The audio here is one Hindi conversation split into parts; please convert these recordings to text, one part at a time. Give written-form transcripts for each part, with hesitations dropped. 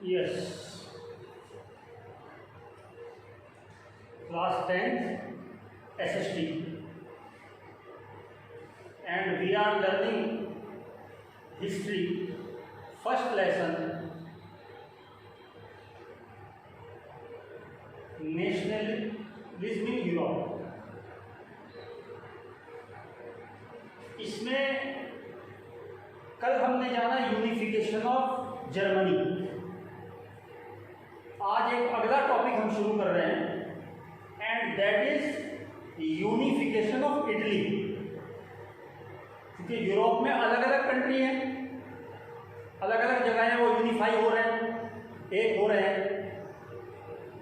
Yes, class 10 SST, and we are learning history, first lesson, nationalism in Europe. इसमें कल हमने जाना यूनिफिकेशन ऑफ जर्मनी। आज एक अगला टॉपिक हम शुरू कर रहे हैं and that is unification of Italy. क्योंकि यूरोप में अलग अलग कंट्री हैं, अलग अलग जगह हैं, वो यूनिफाई हो रहे हैं, एक हो रहे हैं।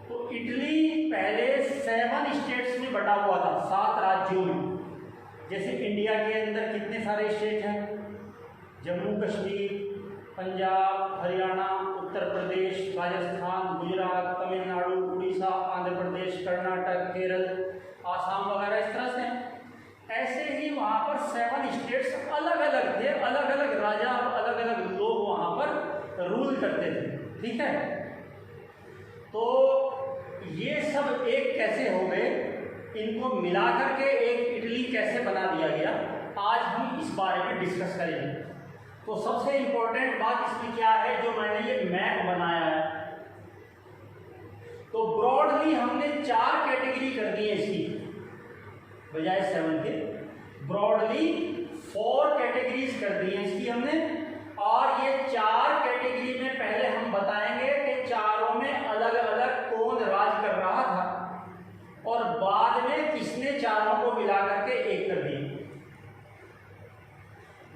तो इटली पहले 7 स्टेट्स में बटा हुआ था, 7 राज्यों में। जैसे इंडिया के अंदर कितने सारे स्टेट हैं, जम्मू कश्मीर, पंजाब, हरियाणा, उत्तर प्रदेश, राजस्थान, गुजरात, तमिलनाडु, उड़ीसा, आंध्र प्रदेश, कर्नाटक, केरल, आसाम वगैरह इस तरह से। ऐसे ही वहाँ पर 7 स्टेट्स अलग अलग थे, अलग अलग राजा, अलग अलग लोग वहाँ पर रूल करते थे। ठीक है, तो ये सब एक कैसे हो गए, इनको मिला करके एक इटली कैसे बना दिया गया, आज हम इस बारे में डिस्कस करेंगे। तो सबसे इंपॉर्टेंट बात इसमें क्या है, जो मैंने ये मैप बनाया है, तो ब्रॉडली हमने 4 कैटेगरी कर दी है इसकी बजाय 7 के। ब्रॉडली 4 कैटेगरीज कर दी है इसकी हमने, और ये 4 कैटेगरी में पहले हम बताएंगे कि चारों में अलग अलग कौन राज कर रहा था, और बाद में किसने चारों को मिला करके एक कर दिया।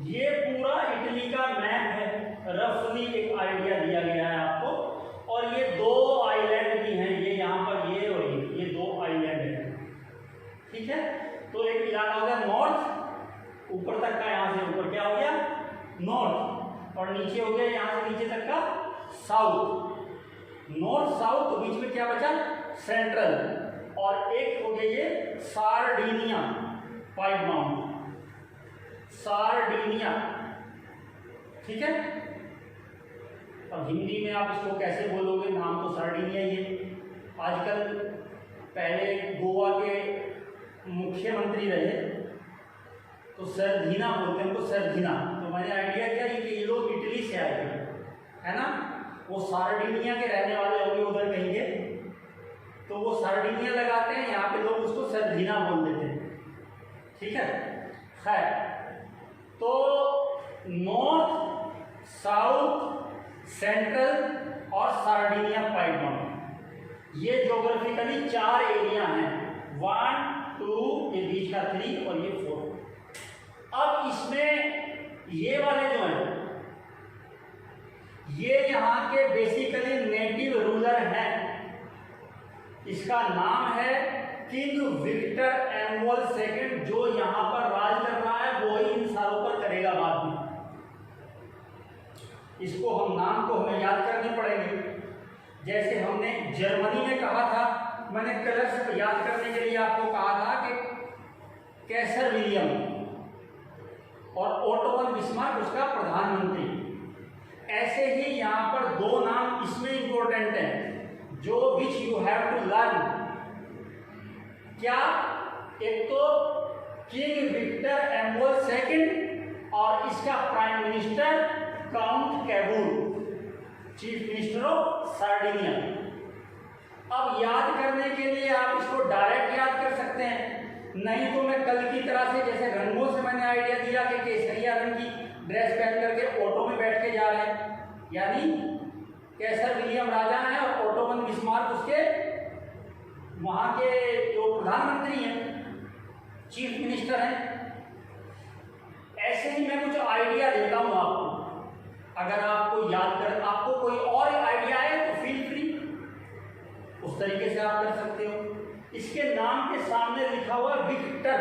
ये पूरा इटली का मैप है, रफली एक आइडिया दिया गया है आपको। और ये 2 आइलैंड भी हैं, ये यहाँ पर ये और ये 2 आइलैंड हैं। ठीक है, तो एक इलाका हो गया नॉर्थ, ऊपर तक का, यहाँ से ऊपर क्या हो गया नॉर्थ, और नीचे हो गया यहाँ से नीचे तक का साउथ। नॉर्थ साउथ, तो बीच में क्या बचा सेंट्रल, और एक हो गया ये सार्डिनिया पाइडमाउंट, सार्डिनिया। ठीक है, अब हिंदी में आप इसको कैसे बोलोगे, नाम तो सार्डिनिया ही है। आजकल, पहले गोवा के मुख्यमंत्री रहे तो सरधीना बोलते हैं उनको, सरधीना। तो मैंने आइडिया किया कि ये लोग इटली से आए है ना, वो सार्डिनिया के रहने वाले होंगे उधर कहीं के, तो वो सार्डिनिया लगाते हैं, यहाँ पे लोग उसको सरधीना बोल देते हैं। ठीक है, खैर, तो नॉर्थ, साउथ, सेंट्रल और सार्डिनिया पाइडमाउंट, ये ज्योग्राफिकली 4 एरिया हैं, 1, 2, ये बीच का 3 और ये 4। अब इसमें ये वाले जो हैं, ये यहाँ के बेसिकली नेटिव रूलर हैं। इसका नाम है किंग विक्टर एम्बुअल सेकंड, जो यहाँ पर राज कर रहा है, वो ही इन सारों पर करेगा बाद में। इसको हम नाम को हमें याद करने पड़ेंगे। जैसे हमने जर्मनी में कहा था, मैंने कलर्स याद करने के लिए आपको कहा था कि कैसर विलियम और ओटो वन बिस्मार्क उसका प्रधानमंत्री। ऐसे ही यहाँ पर 2 नाम इसमें इंपॉर्टेंट हैं, जो which you have to learn. क्या, एक तो किंग विक्टर एम्बुअल सेकंड, और इसका prime minister count Cavour, chief minister of Sardinia. अब याद करने के लिए आप इसको डायरेक्ट याद कर सकते हैं, नहीं तो मैं कल की तरह से, जैसे रंगों से मैंने आइडिया दिया कि केसरिया रंग की ड्रेस पहन करके ऑटो में बैठ के जा रहे हैं, यानी कैसर विलियम राजा हैं और ओटो वन बिस्मार्क उसके वहाँ के जो प्रधानमंत्री हैं, चीफ मिनिस्टर हैं। ऐसे ही मैं कुछ आइडिया देता हूँ आपको, अगर आपको याद कर, आपको कोई और आइडिया है तो फील फ्री, उस तरीके से आप कर सकते हो। इसके नाम के सामने लिखा हुआ Victor,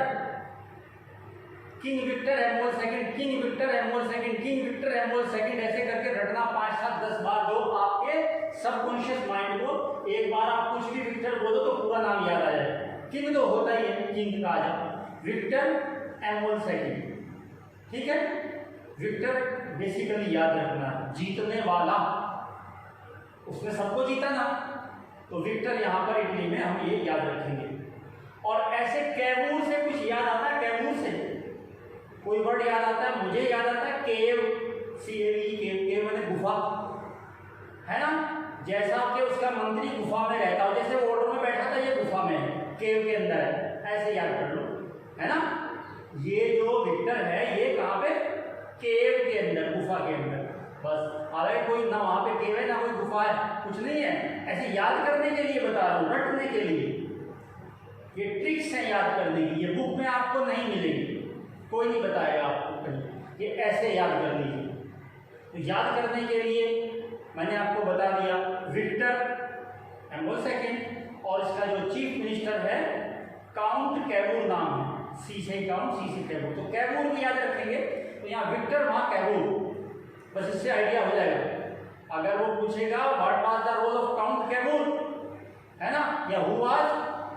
King Victor Emmanuel second, King Victor Emmanuel second, King Victor Emmanuel second, ऐसे करके रटना 5, 7, 10 बार, जो आपके सबकॉन्शियस माइंड को, एक बार आप कुछ भी विक्टर बोलो तो पूरा नाम याद आ जाए। किंग तो होता ही है, किंग राजा, विक्टर एम्बुअल सेकंड। ठीक है, विक्टर बेसिकली याद रखना जीतने वाला, उसने सबको जीता ना, तो विक्टर यहाँ पर इटली में हम ये याद रखेंगे। और ऐसे कैवूर से कुछ याद आता है, कैवूर से कोई वर्ड याद आता है, मुझे याद आता है केव, CAV, केव मैंने गुफा, है ना। जैसा कि उसका मंत्री गुफा में रहता हो, जैसे वो ऑटो में बैठा था ये गुफा में है, केव के अंदर है, ऐसे याद कर लो, है ना। ये जो विक्टर है ये कहाँ पे, केव के अंदर, गुफा के अंदर, बस। हालांकि कोई ना वहाँ पे केव है ना कोई गुफा है, कुछ नहीं है, ऐसे याद करने के लिए बता रहा हूँ, रटने के लिए। ये ट्रिक्स हैं याद करने की, ये बुक में आपको नहीं मिलेगी, कोई नहीं बताएगा आपको कहीं, ये ऐसे याद कर लीजिए। तो याद करने के लिए मैंने आपको बता दिया विक्टर एम्बोल सेकेंड, और इसका जो चीफ मिनिस्टर है काउंट कैवूर नाम है, सी से काउंट, सी से कैवूर, तो कैवूर भी याद रखेंगे। तो यहाँ विक्टर, वहाँ कैवूर, बस इससे आइडिया हो जाएगा। अगर वो पूछेगा what was the role of count Cavour, है ना, या who was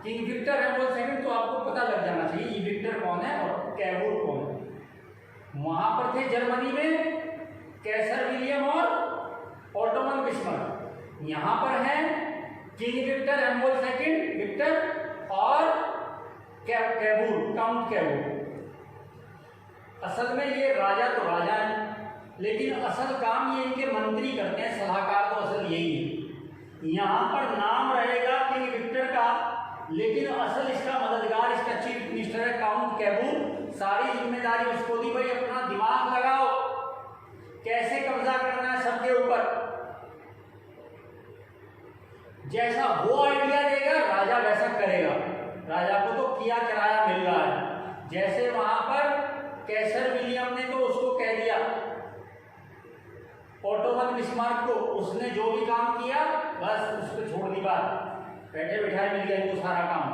King Victor Emmanuel second, तो आपको पता लग जाना चाहिए ये विक्टर कौन है और कैवूर कौन है। वहाँ पर थे जर्मनी में कैसर विलियम और ऑटोमन बिस्मार्क, यहाँ पर है king Victor Emmanuel second, Victor और कैवूर, काउंट कैवूर। असल में ये राजा तो राजा है, लेकिन असल काम ये इनके मंत्री करते हैं, सलाहकार तो असल यही है। यहाँ पर नाम रहेगा किंग विक्टर का, लेकिन असल इसका मददगार, इसका चीफ मिनिस्टर है काउंट कैवूर। सारी जिम्मेदारी उसको दी, भाई अपना दिमाग लगाओ, कैसे कब्जा करना है सबके ऊपर। जैसा वो आइडिया देगा राजा वैसा करेगा, राजा को तो किया किराया मिल रहा है। जैसे वहां पर कैसर विलियम ने तो उसको कह दिया ऑटोमन बिस्मार्क को, उसने जो भी काम किया बस उसको छोड़ दी बात, बैठे बैठाए मिल गया इनको सारा काम।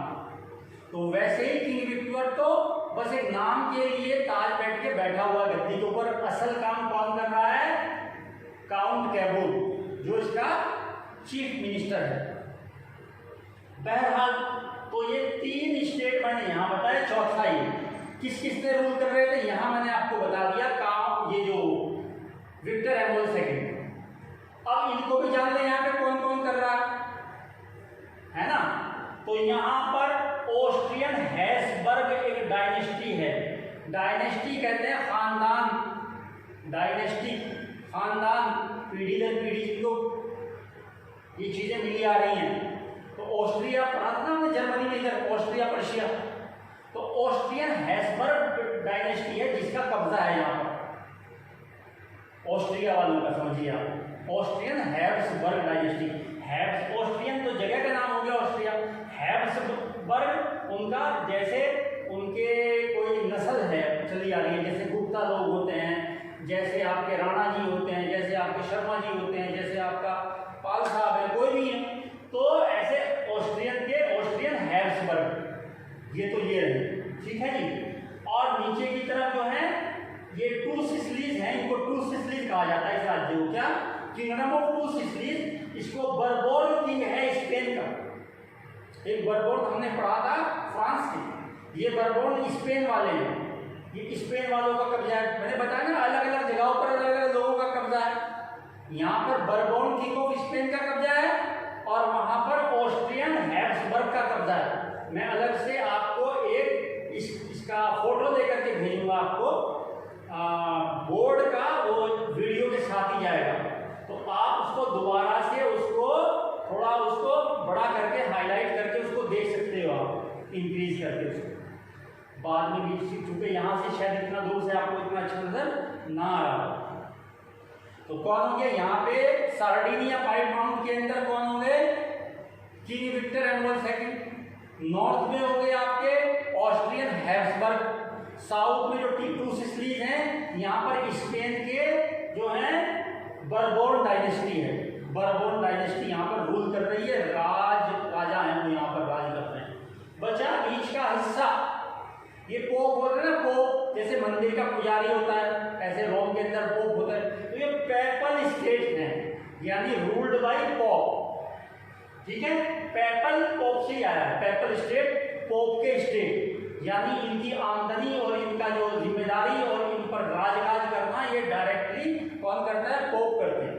तो वैसे ही किंग विक्टर तो बस एक नाम के लिए ताज बैठ के बैठा हुआ गद्दी के ऊपर, असल काम कौन कर रहा है, काउंट कैवूर, जो इसका चीफ मिनिस्टर है। बहरहाल तो ये 3 स्टेट मैंने यहाँ बताया, चौथा ये किस किसने रूल कर रहे थे यहाँ मैंने आपको बता दिया, काम ये जो विक्टर एम्बोल सेकेंड। अब इनको भी जान लें यहाँ पे कौन कौन कर रहा है ना। तो यहाँ पर ऑस्ट्रियन हैब्सबर्ग एक डायनेस्टी है, डायनेस्टी कहते हैं खानदान, डायनेस्टी खानदान, पीढ़ी दर पीढ़ी जिनको ये चीजें मिली आ रही हैं। तो ऑस्ट्रिया पढ़ा था ना हमने जर्मनी में, इधर ऑस्ट्रिया पर्शिया, तो ऑस्ट्रियन हैब्सबर्ग डायनेस्टी है जिसका कब्जा है यहाँ पर, ऑस्ट्रिया वालों का, समझिए आप, Austrian Habsburg dynasty. Hubs Austrian तो जगह का नाम हो गया ऑस्ट्रिया, हैब्सबर्ग उनका जैसे उनके कोई नस्ल है चली आ रही है, जैसे गुप्ता लोग होते हैं, जैसे आपके राणा जी होते हैं, जैसे आपके शर्मा जी होते हैं, जैसे आपका पाल साहब है, कोई भी है, तो ऐसे ऑस्ट्रियन के ऑस्ट्रियन हैब्सबर्ग, ये तो ये रहे, ठीक है जी। और नीचे की तरफ जो है ये 2 सिसिलीज हैं, इनको 2 सिसिलीज कहा जाता है इस राज्य को, क्या, किंगडम ऑफ 2 सिसिलीज। इसको बर्बोन किंग है स्पेन का, एक बर्बोन हमने पढ़ा था फ्रांस की, ये बर्बोन स्पेन वाले हैं, ये स्पेन वालों का कब्जा है। मैंने बताया ना अलग अलग जगहों पर अलग अलग लोगों का कब्जा है। यहाँ पर बर्बोन किंग ऑफ स्पेन का कब्जा है और वहाँ पर ऑस्ट्रियन हैब्सबर्ग का कब्जा है। मैं अलग से आपको एक इसका फोटो देकर के भेजूंगा आपको, बोर्ड का, वो वीडियो के साथ ही जाएगा, तो आप उसको दोबारा से उसको थोड़ा उसको बड़ा करके हाईलाइट करके उसको देख सकते हो, आप इंक्रीज करके उसको बाद में भी, चूंकि यहाँ से शायद इतना दूर से आपको इतना अच्छा नजर ना आ रहा। तो कौन हो गया यहाँ पे, सार्डिनिया पाइप माउंट के अंदर कौन हो गए, king Victor Emmanuel second. North में हो गए आपके ऑस्ट्रियन हैब्सबर्ग, साउथ में जो 2 सिसिलीज हैं यहाँ पर स्पेन के जो है बर्बोन डायनेस्टी है, बर्बोन डायनेस्टी यहाँ पर रूल कर रही है, राजा है वो यहाँ पर राज कर रहे हैं। बचा बीच का हिस्सा, ये पोप बोल रहे हैं ना, पोप जैसे मंदिर का पुजारी होता है ऐसे रोम के अंदर पोप होता है, तो ये पेपल स्टेट है, यानी रूल्ड बाय पोप, ठीक है, पेपल पोप से आया है, पेपल स्टेट पोप के स्टेट, यानी इनकी आमदनी और इनका जो जिम्मेदारी और इन पर राजकाज करना ये डायरेक्टली कौन करता है, पोप करते हैं,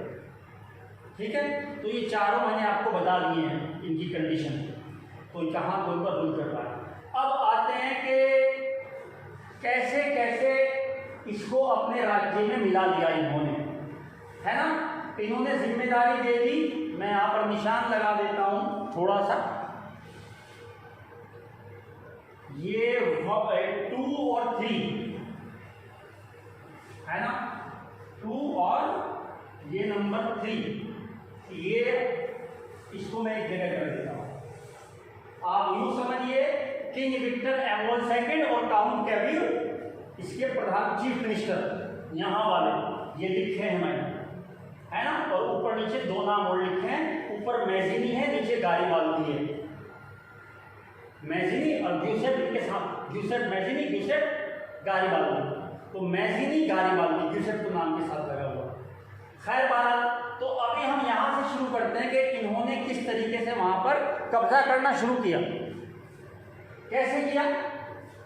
ठीक है। तो ये चारों मैंने आपको बता दिए हैं इनकी कंडीशन, तो कहाँ कोई पर रूल कर रहा है। अब आते हैं कि कैसे कैसे इसको अपने राज्य में मिला लिया इन्होंने, है ना। इन्होंने जिम्मेदारी दे दी, मैं यहाँ पर निशान लगा देता हूँ थोड़ा सा, ये 2 और 3 है ना, 2 और ये नंबर 3, ये इसको मैं एक जगह कर देता हूँ। आप यूँ समझिए किंग विक्टर एमोल सेकंड और काउंट कैविल इसके प्रधान चीफ मिनिस्टर यहाँ वाले ये लिखे हैं मैंने, है ना। और ऊपर नीचे 2 नाम और लिखे हैं, ऊपर मैजिनी है, नीचे गारिबाल्दी है। मैजिनी और ग्यूसेट के साथ, ग्यूसेट मैजिनी, ग्यूसेट गारिबाल्दी, तो मैजिनी गारिबाल्दी ग्यूसेट तो नाम के साथ लगा हुआ। खैर बहरहाल, तो अभी हम यहाँ से शुरू करते हैं कि इन्होंने किस तरीके से वहाँ पर कब्जा करना शुरू किया। कैसे किया?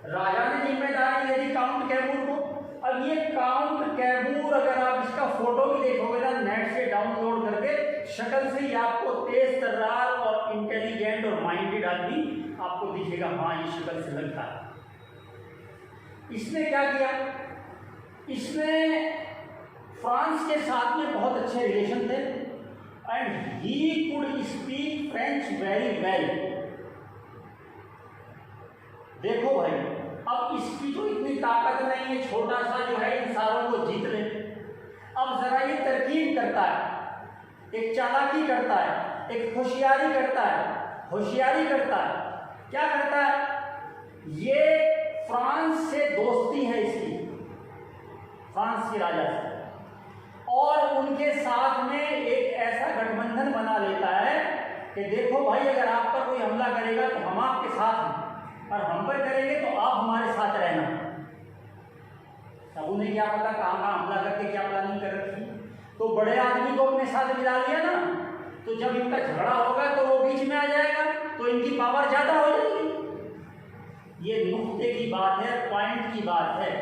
राजा ने जिम्मेदारी दे दी काउंट कैबूर को। अब ये काउंट कैबूर अगर आप इसका फोटो भी देखोगे ना नेट से डाउनलोड करके, शक्ल से ही आपको तेज तर्रार और इंटेलिजेंट और माइंडेड आदमी आपको दिखेगा, हाँ ये शक्ल से लगता है। इसने क्या किया? इसने फ्रांस के साथ में बहुत अच्छे रिलेशन थे and he could speak French very well. देखो भाई, अब इसकी तो इतनी ताकत नहीं है, छोटा सा जो है इन सारों को जीत ले। अब जरा ये तरकीब करता है, एक चालाकी करता है, एक होशियारी करता है, होशियारी करता है। क्या करता है? ये फ्रांस से दोस्ती है इसकी, फ्रांस के राजा से, और उनके साथ में एक ऐसा गठबंधन बना लेता है कि देखो भाई, अगर आप पर कोई हमला करेगा तो हम आपके साथ हैं, और हम पर करेंगे तो आप हमारे साथ रहना। अब उन्हें क्या पता कहाँ हमला करके क्या प्लानिंग कर रखी। तो बड़े आदमी को अपने साथ मिला लिया ना, तो जब इनका झगड़ा होगा तो वो बीच में आ जाएगा, तो इनकी पावर ज्यादा हो जाएगी। ये नुक्ते की बात है, पॉइंट की बात है,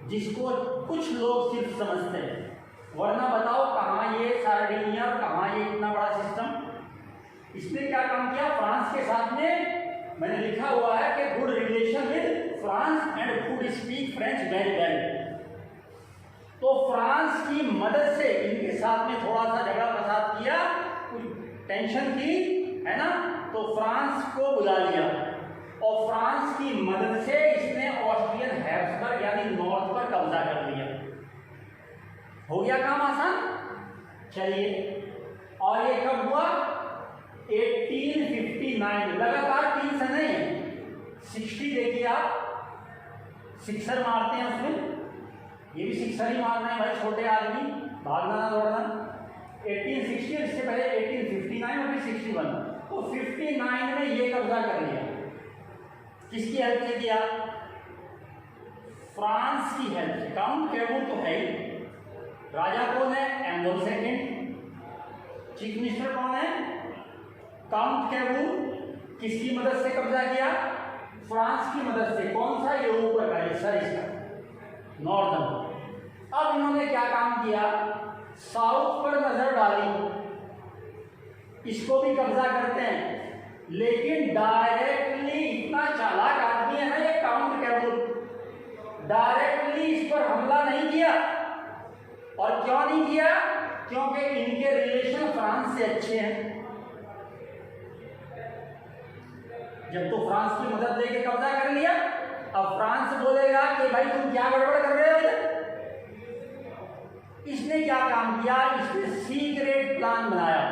जिसको कुछ लोग सिर्फ समझते हैं, वरना बताओ कहाँ ये सार्डिनिया और कहाँ ये इतना बड़ा सिस्टम। इसने क्या काम किया? फ्रांस के साथ में मैंने लिखा हुआ है कि good relation with France and could speak French very well. तो फ्रांस की मदद से इनके साथ में थोड़ा सा झगड़ा फसाद किया, कुछ टेंशन की, है ना, तो फ्रांस को बुला लिया और फ्रांस की मदद से इसने ऑस्ट्रियन हैब्सबर्ग यानी नॉर्थ पर कब्जा कर लिया। हो गया काम आसान। चलिए, और ये कब हुआ? 1859। लगातार 3 सन है, 60 देखिए आप, सिक्सर मारते हैं उसमें, ये भी सिक्सर ही मारना है भाई, छोटे आदमी, भागना ना दौड़ना। 1860, इससे पहले 1859 और फिर 61, तो 59 में ये कब्जा कर लिया। किसकी हेल्प से किया? फ्रांस की हेल्प से। काउंट कैबूर तो है ही, राजा कौन है? एमोल सेकंड। चीफ मिनिस्टर कौन है? काउंट कैबूर। किसकी मदद से कब्जा किया? फ्रांस की मदद से। कौन सा? ये ऊपर का हिस्सा, इसका नॉर्दर्न। अब इन्होंने क्या काम किया? साउथ पर नजर डाली, इसको भी कब्जा करते हैं, लेकिन डायरेक्टली, इतना चालाक आदमी है ना ये काउंट कैबूर, डायरेक्टली इस पर हमला नहीं किया। और क्यों नहीं किया? क्योंकि इनके रिलेशन फ्रांस से अच्छे हैं। जब तो फ्रांस की मदद लेके कब्जा कर लिया, अब फ्रांस बोलेगा कि भाई तुम क्या गड़बड़ कर रहे हो इधर। इसने क्या काम किया? इसने सीक्रेट प्लान बनाया,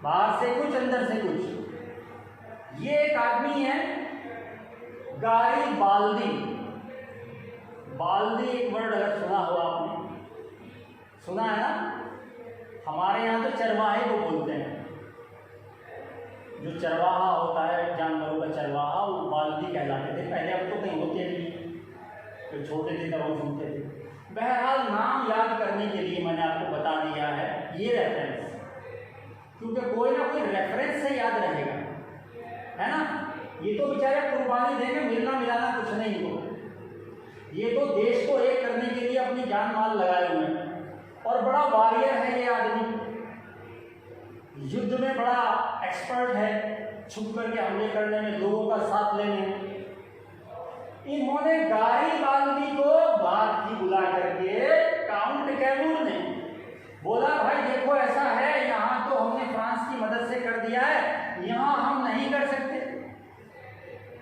बाहर से कुछ अंदर से कुछ। ये एक आदमी है गारिबाल्दी। बाल्दी एक वर्ड अगर सुना हो आपने, सुना है ना? हमारे यहाँ तो चरवाहे को बोलते हैं, जो चरवाहा होता है, जानवरों का चरवाहा, वो बाल्दी कहलाते थे पहले। अब तो कहीं होते नहीं, तो छोटे थे तब हम सुनते थे। बहरहाल, नाम याद करने के लिए मैंने आपको बता दिया है ये रेफरेंस, क्योंकि कोई ना कोई रेफरेंस से याद रहेगा, है ना। ये तो बेचारे कुर्बानी देंगे, मिलना मिलाना कुछ नहीं हो, ये तो देश को एक करने के लिए अपनी जान माल लगाए हुए हैं। और बड़ा वॉरियर है ये आदमी, युद्ध में बड़ा एक्सपर्ट है, छुप करके हमले करने में, लोगों का साथ लेने में। इन्होंने गारिबाल्दी को बात की बुला करके, काउंट कैमूर ने बोला भाई देखो ऐसा है, यहाँ तो हमने फ्रांस की मदद से कर दिया है, यहाँ हम नहीं कर सकते,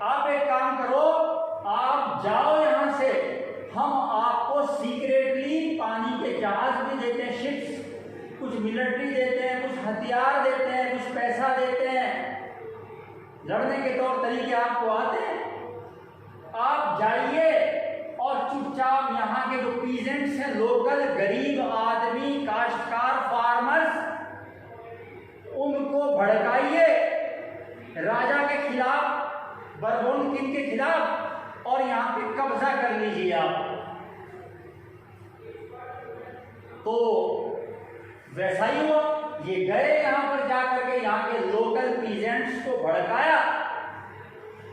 आप एक काम करो, आप जाओ यहाँ से, हम आपको सीक्रेटली पानी के जहाज भी देते हैं, शिप्स, कुछ मिलिट्री देते हैं, कुछ हथियार देते हैं, कुछ पैसा देते हैं, लड़ने के तौर तरीके आपको आते हैं, आप जाइए और चुपचाप यहाँ के जो पीजेंट्स हैं, लोकल गरीब आदमी, काश्तकार, फार्मर्स, उनको भड़काइए राजा के खिलाफ, बरबोन किंग के खिलाफ, और यहाँ पे कब्जा कर लीजिए आप। तो वैसा ही हुआ, ये गए यहाँ पर जाकर के यहाँ के लोकल पीजेंट्स को भड़काया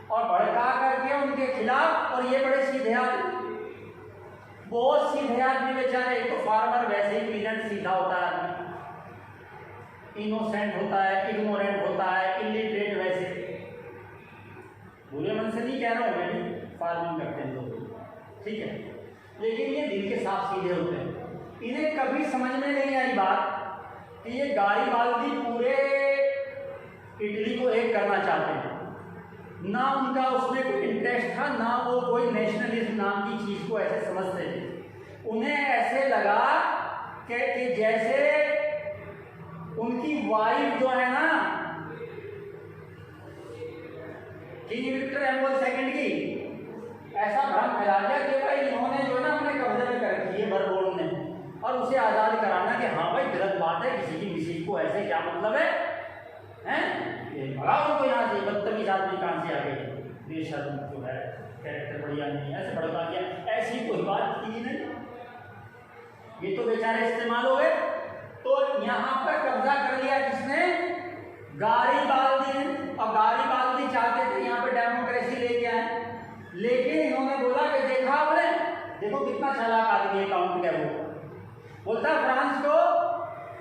और भड़का करके उनके खिलाफ, और ये बड़े सीधे आदमी, बहुत सीधे आदमी बेचारे। एक तो फार्मर वैसे ही पीजेंट सीधा होता है आदमी, इनोसेंट होता है, इग्नोरेंट होता है, इलिटरेट, वैसे बुरे मन से नहीं कह रहा हूँ मैं भी, फार्मिंग करते हैं लोग, ठीक है, लेकिन ये दिल के साफ सीधे होते हैं। इन्हें कभी समझ में नहीं आई बात कि ये गारिबाल्दी पूरे इटली को एक करना चाहते हैं, ना उनका उसमें कोई इंटरेस्ट था, ना वो कोई नेशनलिज्म नाम की चीज को ऐसे समझते थे। उन्हें ऐसे लगा कि जैसे उनकी वाइफ जो है ना किंग विक्टर एम्बोल सेकंड की, ऐसा भ्रम फैला दिया कि भाई इन्होंने जो है ना अपने कब्जे में कर रखी है बरबोन ने, और उसे आज़ाद कराना कि हाँ भाई गलत बात है, किसी की मिसेज को ऐसे क्या मतलब है, हैं, भगाओ उनको यहाँ से, बदतमीज आदमी कहाँ से आ गए, बेशर्म जो है, कैरेक्टर बढ़िया नहीं, ऐसे भड़का दिया, ऐसी कोई बात की नहीं, ये तो बेचारे इस्तेमाल हो गए। तो यहाँ पर कब्जा कर लिया किसने, गारिबाल्दी ने, और गारिबाल्दी चाहते थे यहाँ पे डेमोक्रेसी लेके आए, लेकिन इन्होंने बोला कि देखा आपने, देखो कितना चालाक आदमी है काउंट कैमूर, बोलता फ्रांस को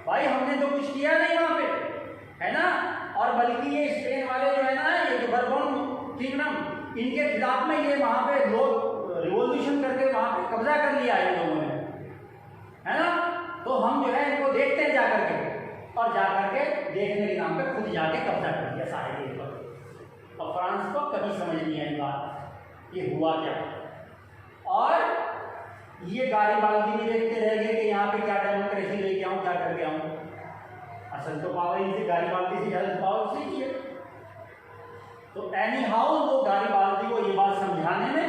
भाई हमने तो कुछ किया नहीं वहाँ पे, है ना, और बल्कि ये स्पेन वाले जो है ना, ये जो बरबोन किंगडम, इनके खिलाफ में ये वहाँ पे लोग रिवॉल्यूशन करके वहाँ पे कब्जा कर लिया है लोगों ने, है ना, तो हम जो है इनको देखते हैं जाकर के, और जाकर के देखने के नाम पे खुद जाके कब्जा कर दिया सारे देश पर। और फ्रांस को कभी समझ नहीं आई बात ये हुआ क्या, और ये गारिबाल्दी भी देखते रह गए कि यहाँ पे क्या डेमोक्रेसी लेके आऊँ, क्या करके आऊँ, असल तो पावर इनसे गारिबाल्दी से ज़्यादा पावर उसी की है। तो एनी हाउ वो गारिबाल्दी को ये बात समझाने में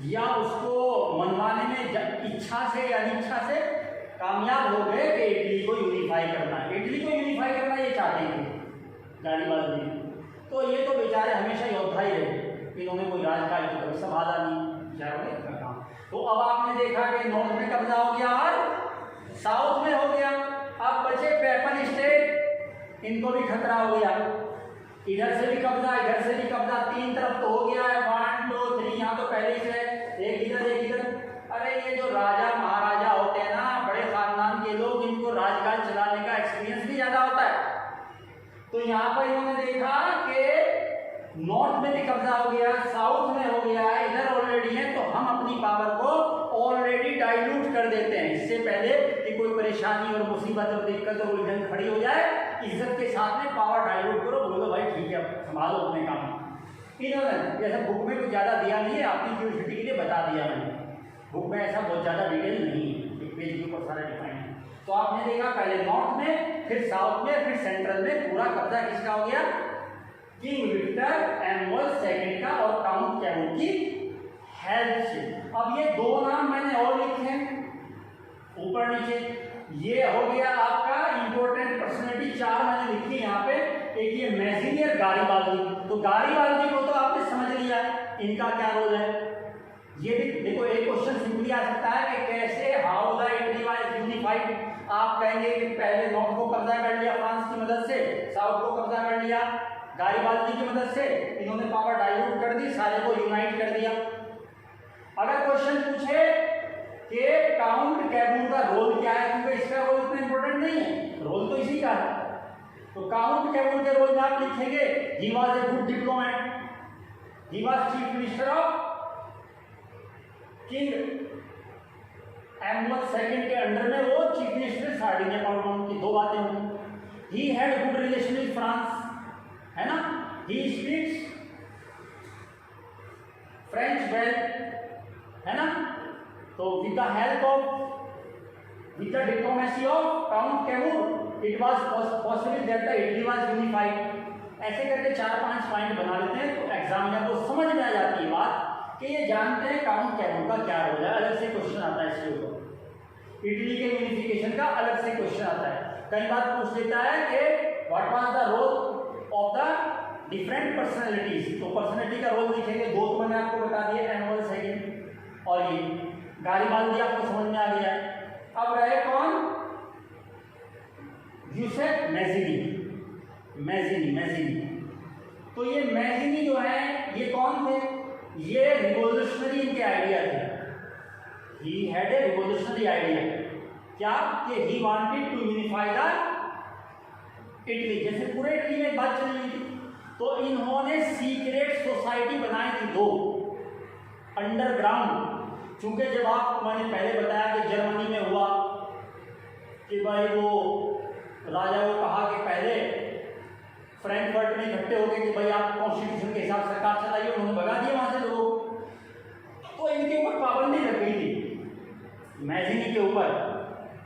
या उसको मनवाने में इच्छा से या अनिच्छा से कामयाब हो गए कि इटली को यूनिफाई करना, इटली को यूनिफाई करना ये चाहते थे गारिबाल्दी। तो ये तो बेचारे हमेशा योद्धा ही रहे, इन्होंने कोई राजकाज तो कभी संभाला नहीं, बेचारों ने इतना काम। तो अब आपने देखा कि नॉर्थ में कब्जा हो गया और साउथ में हो गया, अब बचे पेपल स्टेट, इनको भी खतरा हो गया, इधर से भी कब्जा, इधर से भी कब्जा, तीन तरफ तो हो गया है, 1 2 3, यहाँ तो पहले से एक इधर एक इधर। अरे ये जो राजा महाराजा होते हैं ना, बड़े खानदान के लोग, इनको राजकाज चलाने का एक्सपीरियंस भी ज्यादा होता है। तो यहाँ पर इन्होंने देखा कि नॉर्थ में भी कब्जा हो गया, साउथ में हो गया है, इधर ऑलरेडी है, तो हम अपनी पावर को ऑलरेडी डाइल्यूट कर देते हैं, इससे पहले कि कोई परेशानी और मुसीबत और दिक्कत और उलझन खड़ी हो जाए, इज्जत के साथ में पावर डाइल्यूट करो, बोलो भाई ठीक है संभालो अपने काम। इन्होंने जैसे बुक में कुछ ज़्यादा दिया नहीं है, आपकी क्यूरियोसिटी के लिए बता दिया मैंने, बुक में ऐसा बहुत ज़्यादा डिटेल नहीं है, एक पेज के ऊपर सारा डिफाइन है। तो आपने देखा पहले नॉर्थ में, फिर साउथ में, फिर सेंट्रल में पूरा कब्जा किसका हो गया, किंग विक्टर एम्बोल सेकंड का और काउंट कैमूर की हेल्प से। अब ये दो नाम मैंने और लिखे हैं ऊपर नीचे, ये हो गया आपका इंपॉर्टेंट पर्सनैलिटी, 4 मैंने लिखी यहाँ पे, एक ये मैजिनियर गारिबाल्दी। तो गारिबाल्दी को तो आपने समझ लिया इनका क्या रोल है, ये भी देखो एक क्वेश्चन सिंपली आ सकता है कि कैसे how the Italy was unified. आप कहेंगे कि पहले नॉर्थ को कब्जा कर लिया फ्रांस की मदद से, साउथ को कब्जा कर लिया गारिबाल्दी की मदद से, इन्होंने पावर डाइल्यूट कर दी, सारे को यूनाइट कर दिया। अगर क्वेश्चन पूछे कि काउंट कैमूर का रोल क्या है, क्योंकि नहीं है, रोल तो इसी का है। तो काउंट कैमूर के रोल में आप लिखेंगे he was a good diplomat, he was chief minister of King Emmanuel second के अंडर में वो चीफ मिनिस्टर सार्डिनिया कॉलोनी की। दो बातें होंगी। He had good relation with France, है ना, ही स्पीक्स फ्रेंच वेल, है ना। तो with the help of with the diplomacy of Count Cavour it was possible that the Italy was unified। ऐसे करके 4-5 पॉइंट बना लेते हैं तो एग्जामिनर को समझ में आ जाती है बात कि ये जानते हैं काउंट कैमूर का क्या रोल है। अलग से क्वेश्चन आता है इसके ऊपर, इटली के यूनिफिकेशन का अलग से क्वेश्चन आता है। कई बार पूछ लेता है कि what was the role of the different personalities. तो पर्सनैलिटी का रोल लिखेंगे, दो तो मैंने आपको बता दिया, एनुअल सेकंड और ये गारिबाल्दी आपको समझ में आ गया है। अब रहे कौन, यूसेफ मैज़िनी। तो ये मैज़िनी जो है ये कौन थे, ये रिवोल्यूशनरी इनके आइडिया थे। He had a revolutionary idea, क्या कि he wanted to unify the Italy. जैसे पूरे इटली में बात चल रही थी तो इन्होंने सीक्रेट सोसाइटी बनाई थी, दो अंडरग्राउंड। चूंकि जब आप, मैंने पहले बताया कि जर्मनी में हुआ कि भाई वो राजा को कहा कि पहले फ्रैंकफर्ट में इकट्ठे हो गए कि भाई आप कॉन्स्टिट्यूशन के हिसाब से सरकार चलाइए, उन्होंने भगा दिया वहां से लोग। तो इनके ऊपर पाबंदी लग गई थी मैज़िनी के ऊपर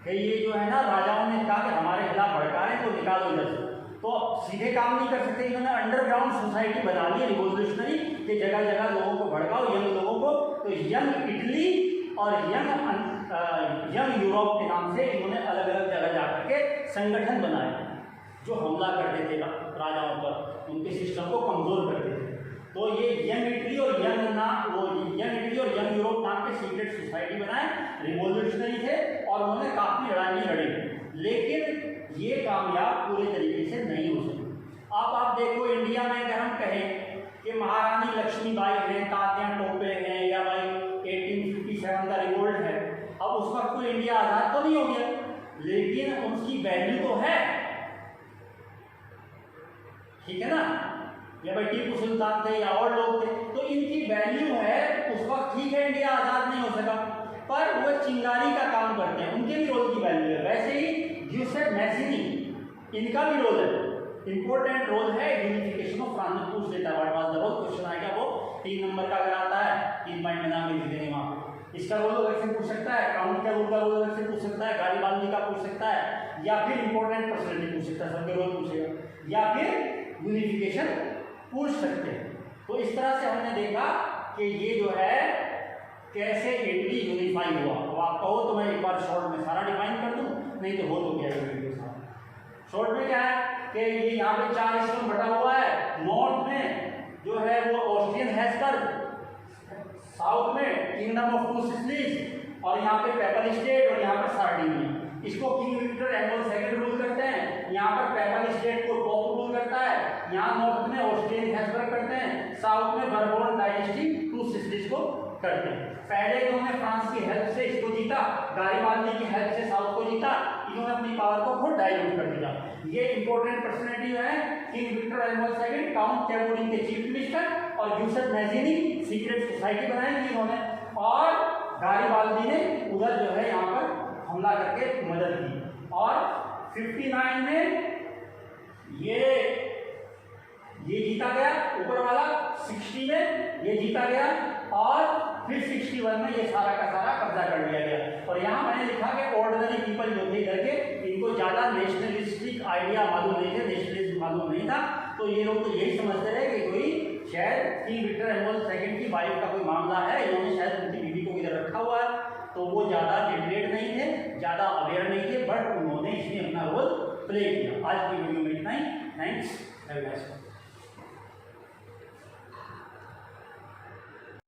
कि ये जो है ना, राजाओं ने कहा कि हमारे खिलाफ भड़का रहे हैं तो निकालो इधर से। तो अब सीधे काम नहीं कर सकते, इन्होंने अंडरग्राउंड सोसाइटी बना ली रिवोल्यूशनरी कि जगह जगह लोगों को भड़काओ, यंग लोगों को। तो यंग इटली और यंग यूरोप के नाम से इन्होंने अलग अलग जगह जाकर के संगठन बनाए जो हमला करते थे राजाओं पर, उनके सिस्टम को कमजोर करते थे। तो ये यंग इटली और यंग यूरोप नाम के सीक्रेट सोसाइटी बनाए, रिवोल्यूशनरी थे और उन्होंने काफी लड़ाई लड़ी, लेकिन ये कामयाब पूरे तरीके से नहीं हो सकी। अब आप देखो इंडिया में अगर हम कहें कि महारानी लक्ष्मीबाई हैं, तात्या टोपे हैं, या भाई 1857 का रिवोल्ट है, अब उस वक्त तो इंडिया आजाद तो नहीं हो गया, लेकिन उसकी वैल्यू तो है, ठीक है ना। या भाई टीपू सुल्तान थे या और लोग थे, तो इनकी वैल्यू है उस वक्त, ठीक है इंडिया आजाद नहीं हो सका, पर वो चिंगारी का काम करते हैं, उनके भी रोल की वैल्यू है। वैसे ही यूसेफ मैज़िनी, इनका भी रोल है, इंपॉर्टेंट रोल है यूनिफिकेशन ऑफ फ्रांस में। पूछ लेता है what was the role, question आएगा वो 3 नंबर का अगर आता है, 3 पॉइंट में नाम लिख देंगे वहां पे। इसका रोल अलग से पूछ सकता है, काउंट का रोल अलग से पूछ सकता है, गारिबाल्दी का पूछ सकता है, या फिर इंपॉर्टेंट पर्सनैलिटी पूछ सकता है, सबके रोल पूछेगा, या फिर यूनिफिकेशन पूछ सकते हैं। तो इस तरह से हमने देखा कि ये जो है कैसे इटली यूनिफाई हुआ। तो आप कहो तो मैं एक बार शॉर्ट में सारा डिफाइन कर दूं, नहीं तो हो तो क्या है वीडियो सारा। शॉर्ट में क्या है कि ये यहाँ पे 4 हिस्सों में बटा हुआ है। नॉर्थ में जो है वो ऑस्ट्रियन हैब्सबर्ग, साउथ में किंगडम ऑफ टू सिसिलीज, और यहाँ पे पेपल स्टेट, और यहाँ पर सार्डिनिया। इसको king Victor Emmanuel second rule करते हैं, यहाँ पर पेपल स्टेट को पोप रूल करता है, यहाँ नॉर्थ में ऑस्ट्रियन हैब्सबर्ग करते हैं, साउथ में बर्बोन डायनेस्टी टू सिसिलीज को करते हैं। पहले इन्होंने फ्रांस की हेल्प से इसको जीता, गारिबाल्दी की हेल्प से साउथ को जीता, इन्होंने अपनी पावर को खुद डायल्यूट कर दिया। ये इंपॉर्टेंट पर्सनैलिटी है, king Victor Emmanuel second, count Cavour के चीफ मिनिस्टर, और यूसेफ मैज़िनी सीक्रेट सोसाइटी बनाई थी इन्होंने, और गारिबाल्दी ने उधर जो है यहाँ पर हमला करके मदद की। और 59 में ये जीता गया ऊपर वाला, 60 में ये जीता गया, और फिर 61 में ये सारा का सारा कब्जा कर लिया गया। और यहाँ मैंने लिखा कि ऑर्डिनरी पीपल जो थे इधर के, इनको ज़्यादा नेशनलिस्टिक आइडिया मालूम नहीं थे, नेशनलिज्म मालूम नहीं था, तो ये लोग तो यही समझते रहे कि कोई शायद किंग विक्टर एनुअल सेकंड की वाइफ का कोई मामला है, इन्होंने शायद उनकी बीवी को इधर रखा हुआ है। तो वो ज़्यादा लिटरेट नहीं थे, ज़्यादा अवेयर नहीं थे, बट उन्होंने इसमें अपना रोल प्ले किया। आज की वीडियो में इतना ही। थैंक्स।